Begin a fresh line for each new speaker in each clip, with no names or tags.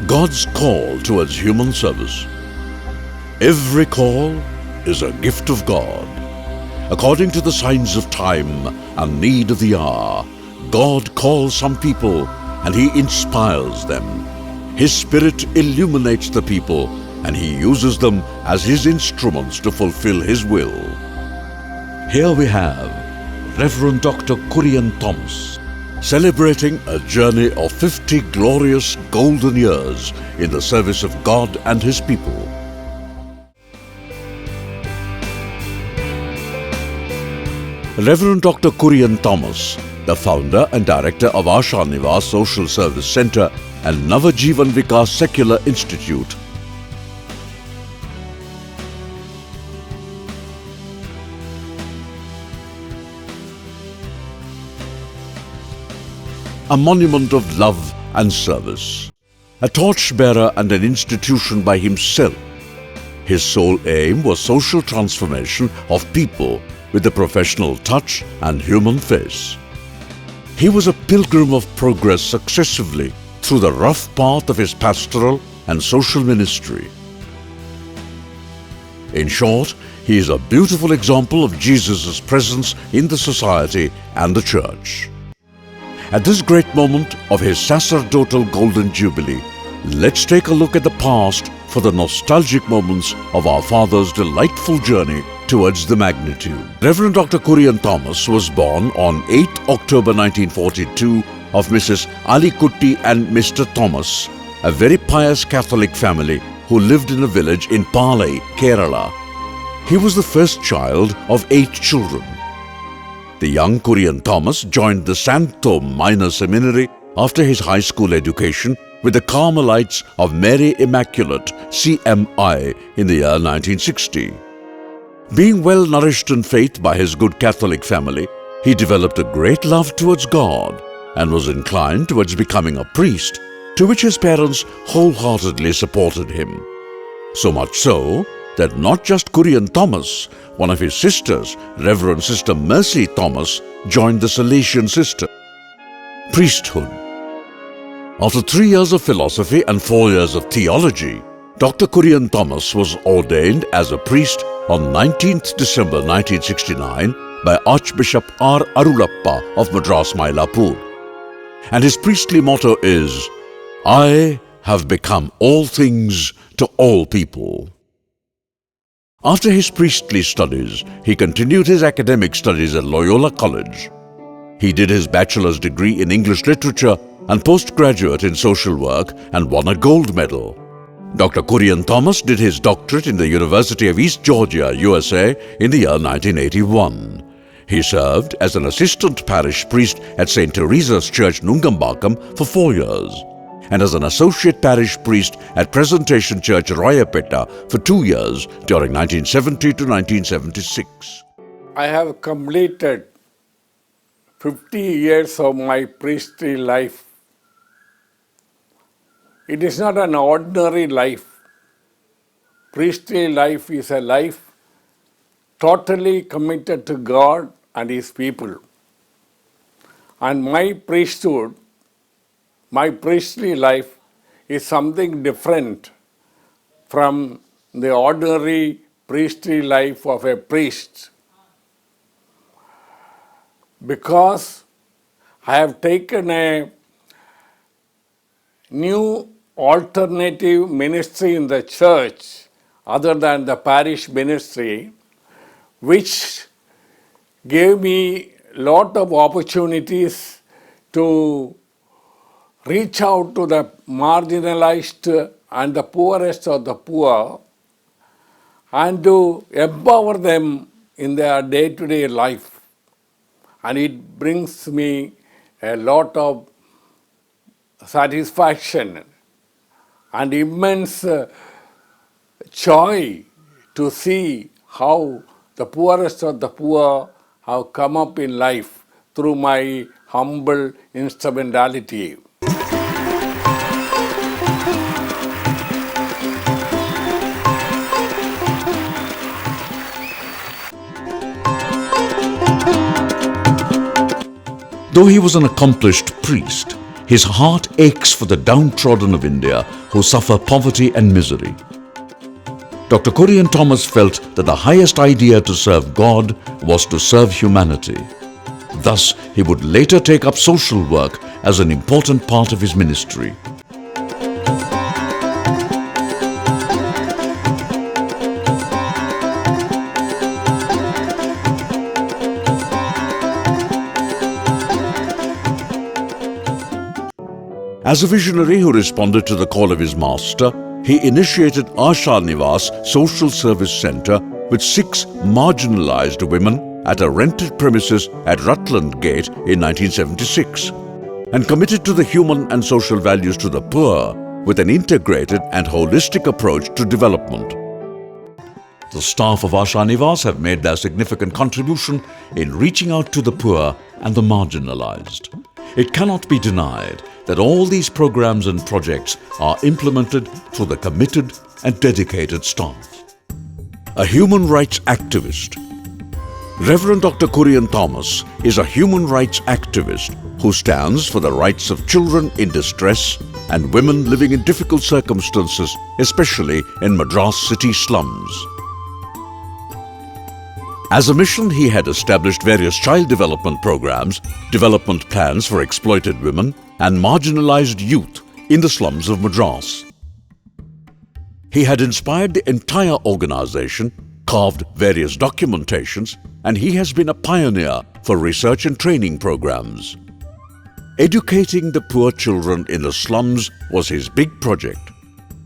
God's call towards human service. Every call is a gift of God. According to the signs of time and need of the hour, God calls some people and He inspires them. His Spirit illuminates the people and He uses them as His instruments to fulfill His will. Here we have Reverend Dr. Kurian Thomas, celebrating a journey of 50 glorious golden years in the service of God and His people. Reverend Dr. Kurian Thomas, the founder and director of Asha Nivas Social Service Center and Navajivan Vikas Secular Institute, a monument of love and service, a torchbearer and an institution by himself. His sole aim was social transformation of people with a professional touch and human face. He was a pilgrim of progress successively through the rough path of his pastoral and social ministry. In short, he is a beautiful example of Jesus' presence in the society and the church. At this great moment of his sacerdotal golden jubilee, let's take a look at the past for the nostalgic moments of our father's delightful journey towards the magnitude. Reverend Dr. Kurian Thomas was born on 8 October 1942 of Mrs. Ali Kutti and Mr. Thomas, a very pious Catholic family who lived in a village in Palai, Kerala. He was the first child of 8 children. The young Kurian Thomas joined the Santom Minor Seminary after his high school education with the Carmelites of Mary Immaculate, CMI, in the year 1960. Being well nourished in faith by his good Catholic family, he developed a great love towards God and was inclined towards becoming a priest, to which his parents wholeheartedly supported him. So much so that not just Kurian Thomas, one of his sisters, Reverend Sister Mercy Thomas, joined the Salesian sister. Priesthood. After 3 years of philosophy and 4 years of theology, Dr. Kurian Thomas was ordained as a priest on 19th December 1969 by Archbishop R. Arulappa of Madras Mylapore. And his priestly motto is, "I have become all things to all people." After his priestly studies, he continued his academic studies at Loyola College. He did his bachelor's degree in English literature and postgraduate in social work and won a gold medal. Dr. Kurian Thomas did his doctorate in the University of East Georgia, USA in the year 1981. He served as an assistant parish priest at St. Teresa's Church, Nungambakam for 4 years and as an associate parish priest at Presentation Church, Rayapetta for 2 years during 1970 to 1976.
I have completed 50 years of my priestly life. It is not an ordinary life. Priestly life is a life totally committed to God and His people. And my priesthood, my priestly life is something different from the ordinary priestly life of a priest. Because I have taken a new alternative ministry in the church other than the parish ministry, which gave me a lot of opportunities to reach out to the marginalized and the poorest of the poor and to empower them in their day-to-day life. And it brings me a lot of satisfaction and immense joy to see how the poorest of the poor have come up in life through my humble instrumentality.
Though he was an accomplished priest, His heart aches for the downtrodden of India who suffer poverty and misery. Dr. Kurian Thomas felt that the highest idea to serve God was to serve humanity. Thus, he would later take up social work as an important part of his ministry. As a visionary who responded to the call of his master, he initiated Asha Nivas Social Service Centre with 6 marginalized women at a rented premises at Rutland Gate in 1976 and committed to the human and social values to the poor with an integrated and holistic approach to development. The staff of Asha Nivas have made their significant contribution in reaching out to the poor and the marginalized. It cannot be denied that all these programs and projects are implemented through the committed and dedicated staff. A human rights activist. Reverend Dr. Kurian Thomas is a human rights activist who stands for the rights of children in distress and women living in difficult circumstances, especially in Madras city slums. As a mission, he had established various child development programs, development plans for exploited women, and marginalized youth in the slums of Madras. He had inspired the entire organization, carved various documentations, and he has been a pioneer for research and training programs. Educating the poor children in the slums was his big project.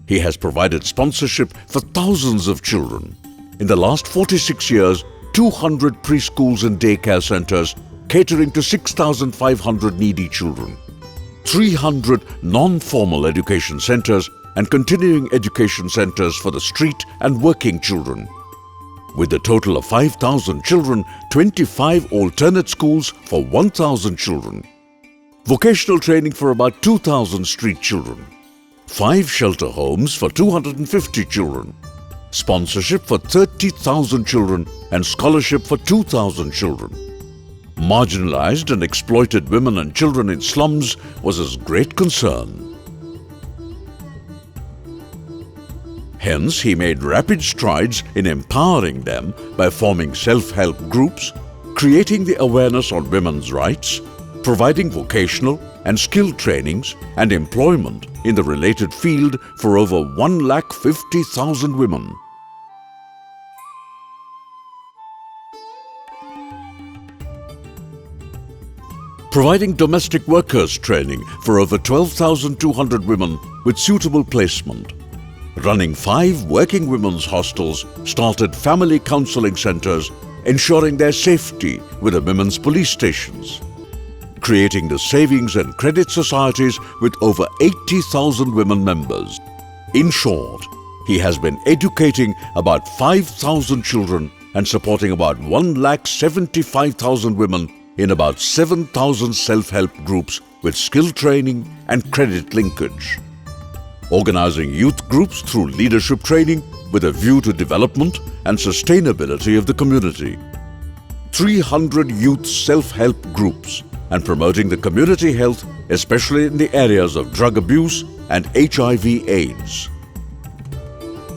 He has provided sponsorship for thousands of children. In the last 46 years, 200 preschools and daycare centers catering to 6,500 needy children, 300 non-formal education centers and continuing education centers for the street and working children. With a total of 5,000 children, 25 alternate schools for 1,000 children, vocational training for about 2,000 street children, 5 shelter homes for 250 children, sponsorship for 30,000 children and scholarship for 2,000 children. Marginalized and exploited women and children in slums was his great concern. Hence, he made rapid strides in empowering them by forming self-help groups, creating the awareness on women's rights, providing vocational and skill trainings and employment in the related field for over 150,000 women. Providing domestic workers training for over 12,200 women with suitable placement. Running 5 working women's hostels, started family counseling centers, ensuring their safety with the women's police stations. Creating the savings and credit societies with over 80,000 women members. In short, he has been educating about 5,000 children and supporting about 175,000 women in about 7,000 self-help groups with skill training and credit linkage. Organizing youth groups through leadership training with a view to development and sustainability of the community. 300 youth self-help groups and promoting the community health, especially in the areas of drug abuse and HIV/AIDS.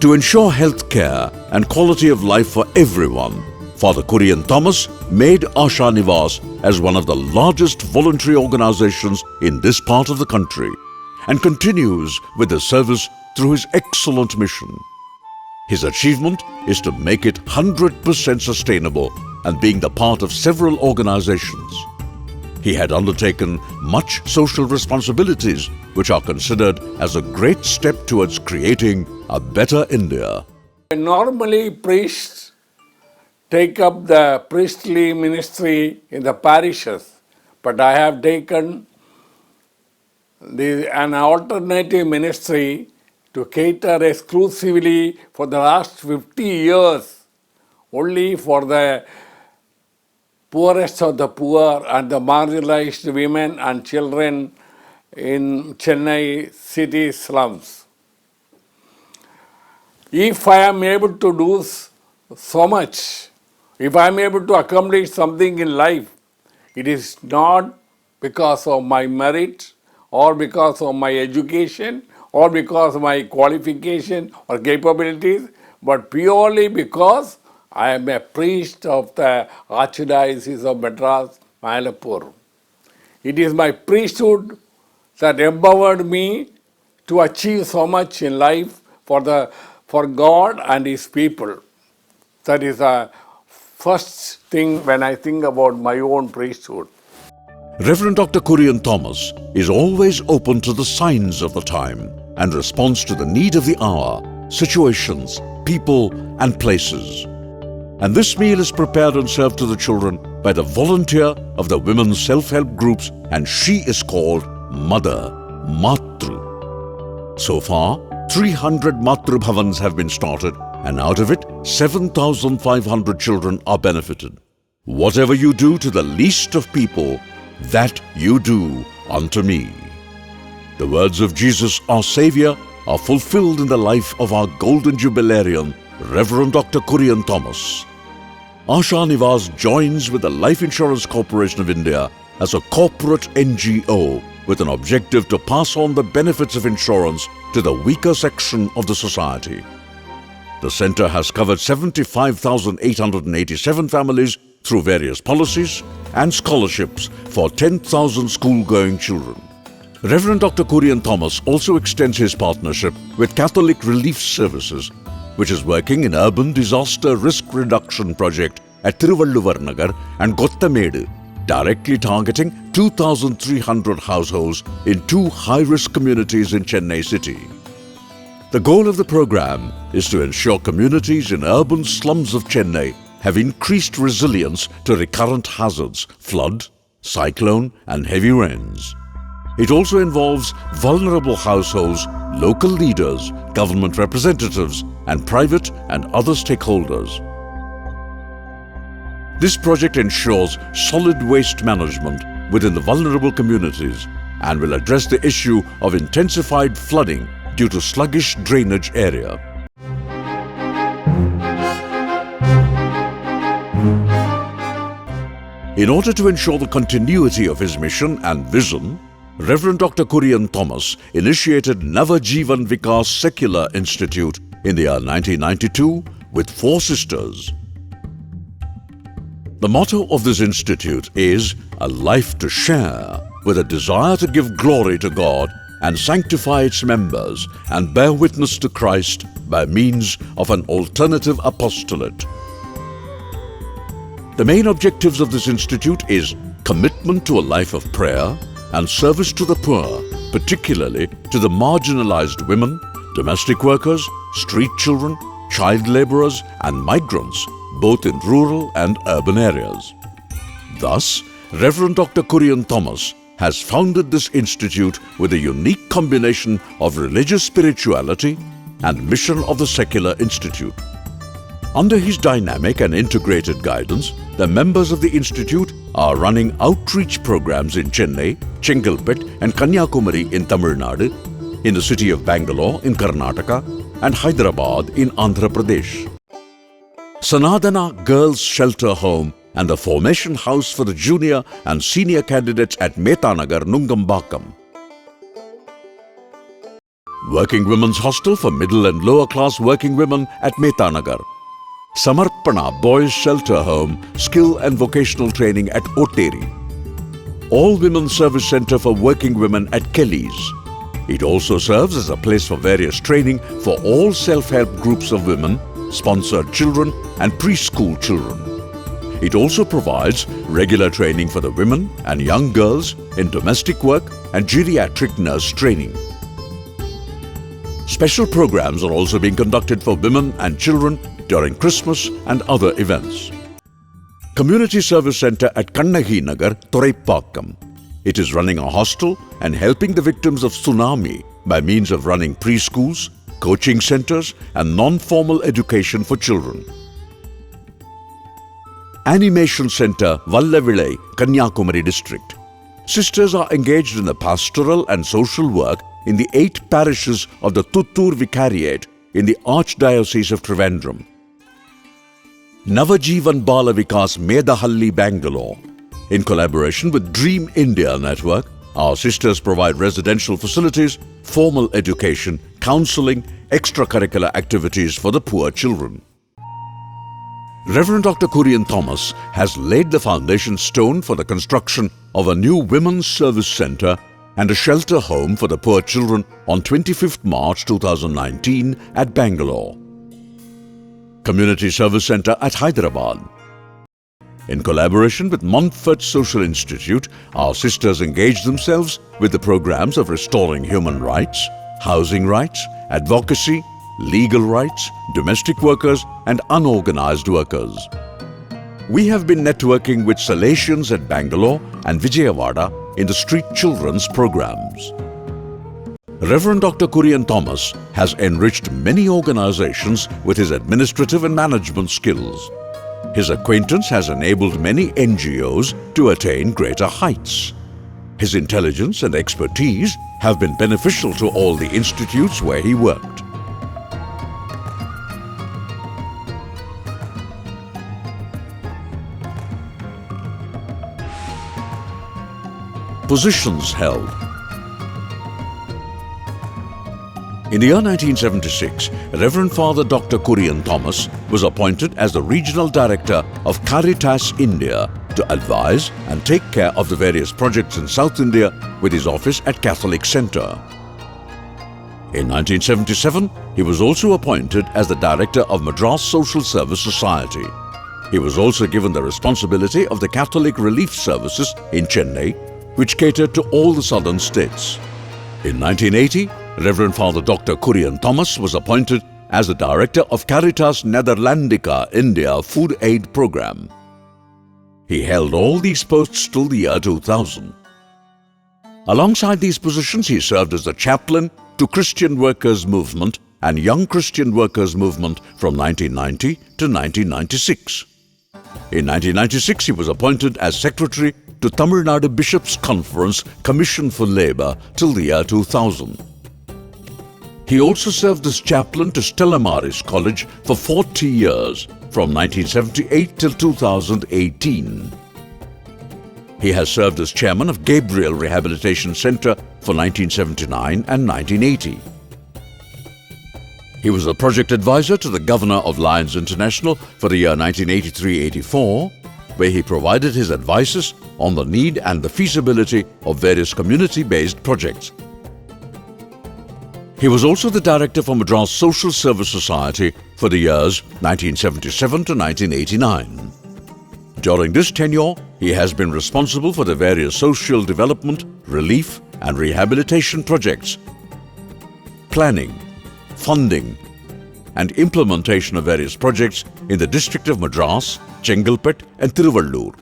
To ensure health care and quality of life for everyone, Father Kurian Thomas made Asha Nivas as one of the largest voluntary organizations in this part of the country and continues with the service through his excellent mission. His achievement is to make it 100% sustainable and being the part of several organizations. He had undertaken much social responsibilities which are considered as a great step towards creating a better India.
Normally, priests take up the priestly ministry in the parishes, but I have taken an alternative ministry to cater exclusively for the last 50 years only for the poorest of the poor and the marginalized women and children in Chennai city slums. If I am able to do so much, if I am able to accomplish something in life, it is not because of my merit or because of my education or because of my qualification or capabilities, but purely because I am a priest of the Archdiocese of Madras, Malapur. It is my priesthood that empowered me to achieve so much in life for God and His people. That is the first thing when I think about my own priesthood.
Reverend Dr. Kurian Thomas is always open to the signs of the time and responds to the need of the hour, situations, people, and places. And this meal is prepared and served to the children by the volunteer of the women's self-help groups, and she is called Mother, Matru. So far, 300 Matru Bhavans have been started, and out of it, 7,500 children are benefited. Whatever you do to the least of people, that you do unto me. The words of Jesus, our Savior, are fulfilled in the life of our Golden Jubilarian, Reverend Dr. Kurian Thomas. Asha Nivas joins with the Life Insurance Corporation of India as a corporate NGO with an objective to pass on the benefits of insurance to the weaker section of the society. The centre has covered 75,887 families through various policies and scholarships for 10,000 school-going children. Reverend Dr. Kurian Thomas also extends his partnership with Catholic Relief Services, which is working in urban disaster risk reduction project at Thiruvalluvar Nagar and Gottamedu, directly targeting 2,300 households in 2 high-risk communities in Chennai city. The goal of the program is to ensure communities in urban slums of Chennai have increased resilience to recurrent hazards, flood, cyclone, and heavy rains. It also involves vulnerable households, local leaders, government representatives, and private and other stakeholders. This project ensures solid waste management within the vulnerable communities and will address the issue of intensified flooding due to sluggish drainage area. In order to ensure the continuity of his mission and vision, Reverend Dr. Kurian Thomas initiated Navajivan Vikas Secular Institute in the year 1992 with 4 sisters. The motto of this institute is a life to share, with a desire to give glory to God and sanctify its members and bear witness to Christ by means of an alternative apostolate. The main objectives of this institute is commitment to a life of prayer and service to the poor, particularly to the marginalized women, domestic workers, street children, child laborers, and migrants, both in rural and urban areas. Thus, Reverend Dr. Kurian Thomas has founded this institute with a unique combination of religious spirituality and mission of the Secular Institute. Under his dynamic and integrated guidance, the members of the institute are running outreach programs in Chennai, Chengalpet, and Kanyakumari in Tamil Nadu, in the city of Bangalore in Karnataka, and Hyderabad in Andhra Pradesh. Sanadana Girls Shelter Home and the Formation House for the junior and senior candidates at Metanagar, Nungambakam. Working Women's Hostel for middle and lower class working women at Metanagar. Samarpana Boys Shelter Home, Skill and Vocational Training at Otteri. All Women's Service Centre for Working Women at Kelly's. It also serves as a place for various training for all self-help groups of women, sponsored children and preschool children. It also provides regular training for the women and young girls in domestic work and geriatric nurse training. Special programs are also being conducted for women and children during Christmas and other events. Community Service Centre at Kannagi Nagar, Thoraipakkam. It is running a hostel and helping the victims of tsunami by means of running preschools, coaching centres and non-formal education for children. Animation Centre, Vallavilai, Kanyakumari district. Sisters are engaged in the pastoral and social work in the 8 parishes of the Thuttur Vicariate in the Archdiocese of Trivandrum. Navajivan Bala Vikas Medahalli, Bangalore, in collaboration with Dream India Network, Our sisters provide residential facilities, formal education, counseling, extracurricular activities for the poor children. Reverend Dr. Kurian Thomas has laid the foundation stone for the construction of a new Women's Service Centre and a shelter home for the poor children on 25th March 2019 at Bangalore. Community Service Centre at Hyderabad. In collaboration with Montfort Social Institute, our sisters engage themselves with the programs of restoring human rights, housing rights, advocacy, legal rights, domestic workers and unorganized workers. We have been networking with Salesians at Bangalore and Vijayawada in the street children's programs. Reverend Dr. Kurian Thomas has enriched many organizations with his administrative and management skills. His acquaintance has enabled many NGOs to attain greater heights. His intelligence and expertise have been beneficial to all the institutes where he worked. Positions held. In the year 1976, Reverend Father Dr. Kurian Thomas was appointed as the Regional Director of Caritas India to advise and take care of the various projects in South India with his office at Catholic Centre. In 1977, he was also appointed as the Director of Madras Social Service Society. He was also given the responsibility of the Catholic Relief Services in Chennai, which catered to all the southern states. In 1980, Reverend Father Dr. Kurian Thomas was appointed as the Director of Caritas Netherlandica India Food Aid Program. He held all these posts till the year 2000. Alongside these positions, he served as the chaplain to Christian Workers Movement and Young Christian Workers Movement from 1990 to 1996. In 1996, he was appointed as Secretary to Tamil Nadu Bishops' Conference Commission for Labour till the year 2000. He also served as chaplain to Stella Maris College for 40 years, from 1978 till 2018. He has served as chairman of Gabriel Rehabilitation Centre for 1979 and 1980. He was a project advisor to the Governor of Lions International for the year 1983-84, where he provided his advices on the need and the feasibility of various community-based projects. He was also the director for Madras Social Service Society for the years 1977 to 1989. During this tenure, he has been responsible for the various social development, relief and rehabilitation projects, planning, funding and implementation of various projects in the district of Madras, Chengalpet and Tiruvallur.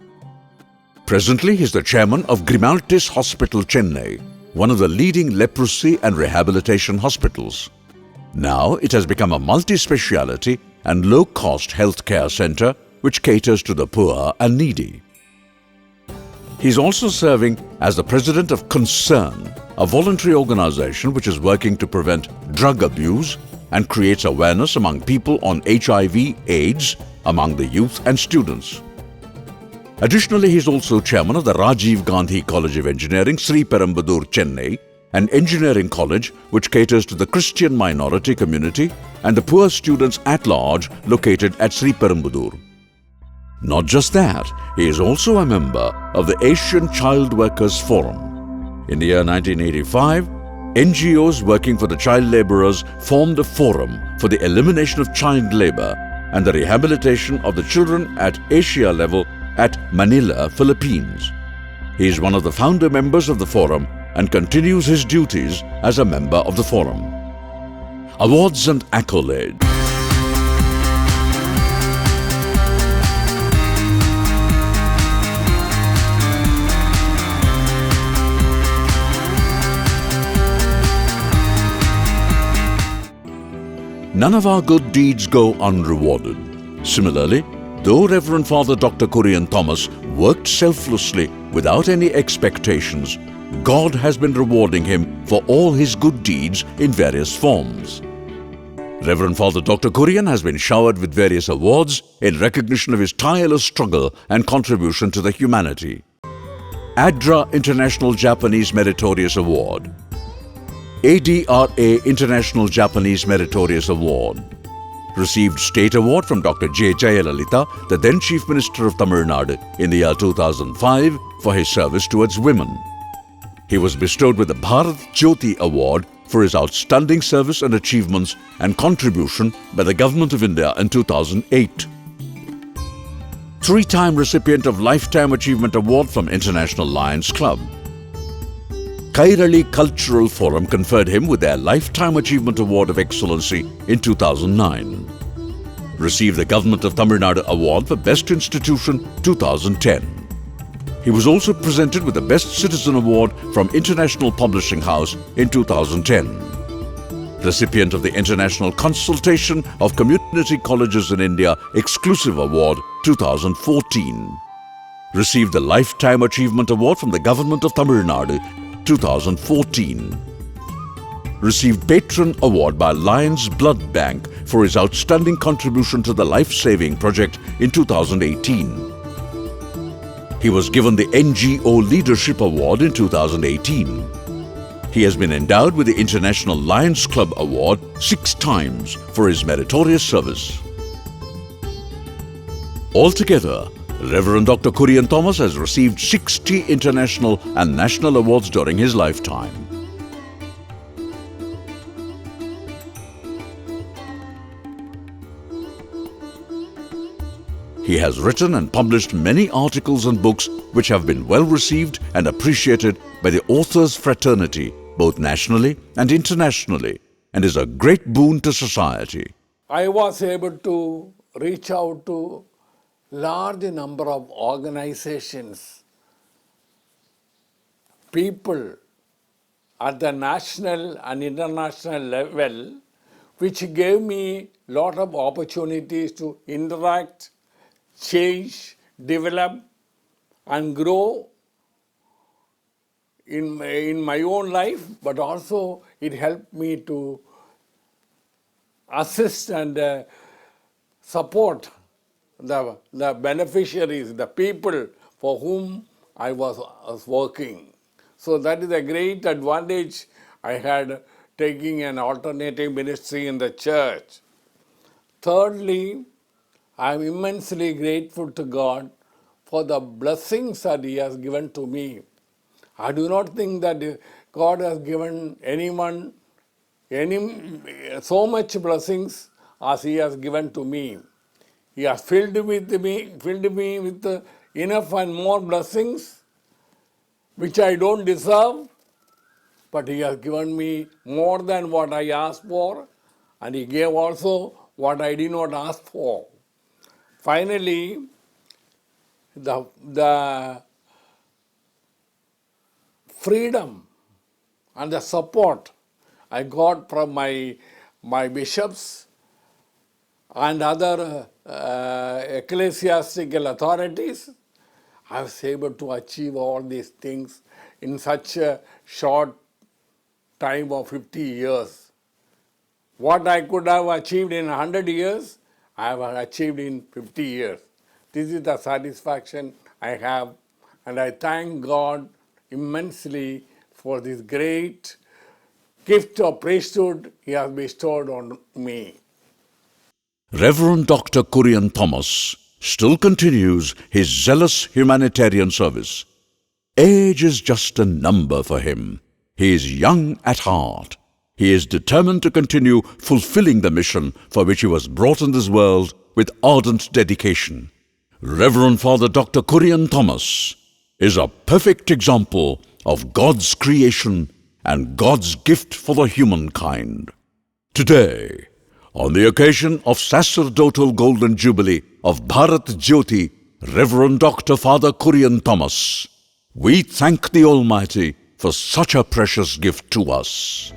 Presently, he is the chairman of Grimaltis Hospital, Chennai, one of the leading leprosy and rehabilitation hospitals. Now it has become a multi-speciality and low-cost healthcare centre which caters to the poor and needy. He is also serving as the president of Concern, a voluntary organization which is working to prevent drug abuse and creates awareness among people on HIV/AIDS among the youth and students. Additionally, he is also chairman of the Rajiv Gandhi College of Engineering, Sri Perambudur, Chennai, an engineering college which caters to the Christian minority community and the poor students at large located at Sri Perambudur. Not just that, he is also a member of the Asian Child Workers Forum. In the year 1985, NGOs working for the child labourers formed a forum for the elimination of child labour and the rehabilitation of the children at Asia level at Manila, Philippines. He is one of the founder members of the forum and continues his duties as a member of the forum. Awards and accolades. None of our good deeds go unrewarded. Similarly, though Reverend Father Dr. Kurian Thomas worked selflessly without any expectations, God has been rewarding him for all his good deeds in various forms. Reverend Father Dr. Kurian has been showered with various awards in recognition of his tireless struggle and contribution to the humanity. ADRA International Japanese Meritorious Award, ADRA International Japanese Meritorious Award, received State Award from Dr. J. Jayalalitha, the then Chief Minister of Tamil Nadu, in the year 2005 for his service towards women. He was bestowed with the Bharat Jyoti Award for his outstanding service and achievements and contribution by the Government of India in 2008. Three-time recipient of Lifetime Achievement Award from International Lions Club. Kairali Cultural Forum conferred him with their Lifetime Achievement Award of Excellency in 2009. Received the Government of Tamil Nadu Award for Best Institution 2010. He was also presented with the Best Citizen Award from International Publishing House in 2010. Recipient of the International Consultation of Community Colleges in India Exclusive Award 2014. Received the Lifetime Achievement Award from the Government of Tamil Nadu 2014. Received Patron Award by Lions Blood Bank for his outstanding contribution to the life-saving project in 2018. He was given the NGO Leadership Award in 2018. He has been endowed with the International Lions Club Award 6 times for his meritorious service. Altogether, Reverend Dr. Kurian Thomas has received 60 international and national awards during his lifetime. He has written and published many articles and books which have been well received and appreciated by the authors' fraternity, both nationally and internationally, and is a great boon to society.
I was able to reach out to large number of organizations, people at the national and international level, which gave me lot of opportunities to interact, change, develop and grow in my own life, but also it helped me to assist and support the beneficiaries, the people for whom I was working. So that is a great advantage I had taking an alternative ministry in the church. Thirdly, I am immensely grateful to God for the blessings that He has given to me. I do not think that God has given anyone so much blessings as He has given to me. He has filled me with enough and more blessings which I don't deserve, but He has given me more than what I asked for, and He gave also what I did not ask for. Finally, the freedom and the support I got from my bishops and other ecclesiastical authorities, I was able to achieve all these things in such a short time of 50 years. What I could have achieved in 100 years, I have achieved in 50 years. This is the satisfaction I have, and I thank God immensely for this great gift of priesthood He has bestowed on me.
Reverend Dr. Kurian Thomas still continues his zealous humanitarian service. Age is just a number for him. He is young at heart. He is determined to continue fulfilling the mission for which he was brought in this world with ardent dedication. Reverend Father Dr. Kurian Thomas is a perfect example of God's creation and God's gift for the humankind. Today, on the occasion of Sacerdotal Golden Jubilee of Bharat Jyoti, Reverend Dr. Father Kurian Thomas, we thank the Almighty for such a precious gift to us.